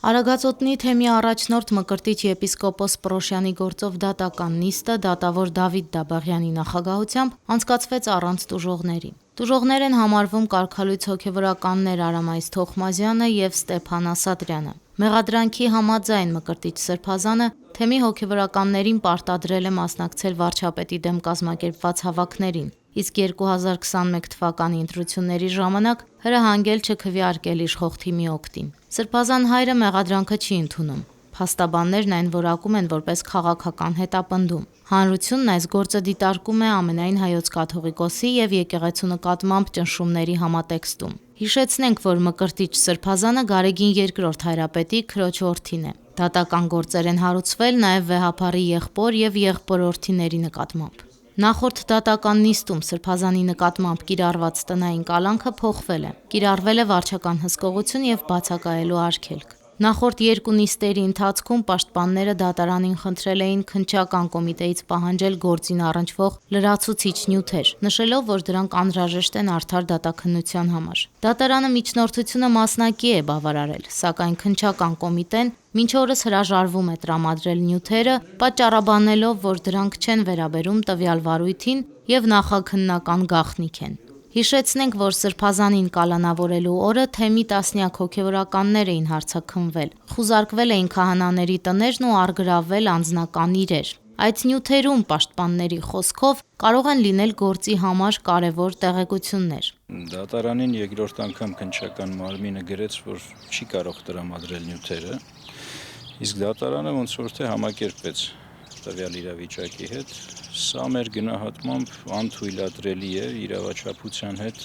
Արագածոտնի թեմի առաջնորդ Մկրտիչ եպիսկոպոս Պրոշյանի գործով դատական նիստը դատավոր Դավիթ Դաբաղյանի նախագահությամբ անցկացվեց առանց տուժողների։ Տուժողներ են համարվում կարգալույց հոգևորականներ Արամայիս Թոխմազյանը եւ Ստեփան Ասատրյանը։ Մեղադրանքի համաձայն Մկրտիչ Սրբազանը թեմի հոգևորականներին պարտադրել է մասնակցել վարչապետի դեմ կազմակերպված հավաքներին, իսկ 2021 թվականի ընտրությունների ժամանակ հրահանգել չքվեարկել իշխող թիմի օգտին։ Սրբազան հայրը մեղադրանքը չի ընդունում։ Փաստաբաններն այն որակում են որպես քաղաքական հետապնդում։ Հանրությունն այս գործը դիտարկում է ամենայն հայոց կաթողիկոսի եւ եկեղեցու նկատմամբ ճնշումների համատեքստում։ Հիշեցնենք, որ Մկրտիչ Սրբազանը Գարեգին II հայրապետի քրոջ որդին է։ Դատական գործեր են հարուցվել նաև վեհափառի եղբոր եւ եղբորորդիների նկատմամբ։ Նախորդ դատական նիստում Սրբազանի նկատմամբ կիրառված տնային կալանքը փոխվել է։ Կիրառվել է վարչական հսկողություն եւ բացակայելու արգելք։ Նախորդ երկու նիստերի ընթացքում պաշտպանները դատարանին խնդրել էին քննչական կոմիտեից պահանջել գործին առնչվող լրացուցիչ նյութեր, նշելով, որ դրանք անհրաժեշտ են արդար դատաքննության համար։ Դատարանը միջնորդությունը մասնակի է բավարարել, սակայն քննչական կոմիտեն մինչ օրս հրաժարվում է տրամադրել նյութերը, պատճառաբանելով, որ դրանք չեն վերաբերում տվյալ վարույթին եւ նախաքննական գաղտնիք են։ Հիշեցնենք, որ Սրբազանին կալանավորելու օրը թեմի տասնյակ հոգևորականներ էին հարցաքննվել, խուզարկվել էին քահանաների տներն ու առգրավվել անձնական իրեր։ Այդ նյութերում պաշտպանների խոսքով կարող են լինել գործի համար կարևոր տեղեկություններ։ Դատարանին երկրորդ անգամ քննչական մարմինը գրեց, որ չի կարող տրամադրել նյութերը, իսկ դատարանը ոնց որ թե համակերպվեց տվյալ իրավիճակի հետ։ Սա մեր գնահատմամբ անթույլատրելի է, իրավաչափության հետ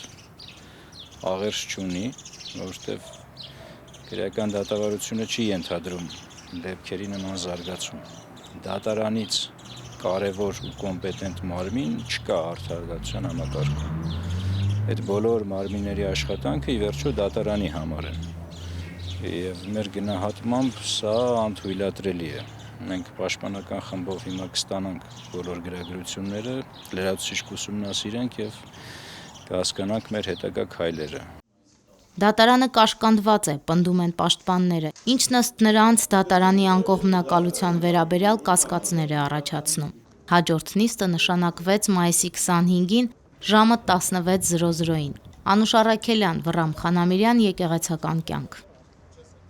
աղերս չունի, որովհետև քրեական դատավարությունը չի ենթադրում դեպքերի նման զարգացում։ Դատարանից կարևոր ու կոմպետենտ մարմին չկա արդարադատության համակարգում։ Այդ բոլոր մարմինների աշխատանքը ի վերջո դատարանի համար է։ Եվ մեր գնահատմամբ սա անթույլատրելի է։ Մենք պաշտպանական խմբով հիմա կստանանք բոլոր գրագրությունները, լրացուցիչ կուսումնասիրենք եւ կհասկանանք մեր հետագա քայլերը։ Դատարանը կաշկանդված է, պնդում են պաշտպանները, ինչն ըստ նրանց դատարանի անկողմնակալության վերաբերյալ կասկածներ է առաջացնում։ Հաջորդ նիստը նշանակվեց մայիսի 25-ին ժամը 16:00-ին։ Անուշ Առաքելյան, Վռամ Խանամիրյան, Եկեղեցական կյանք։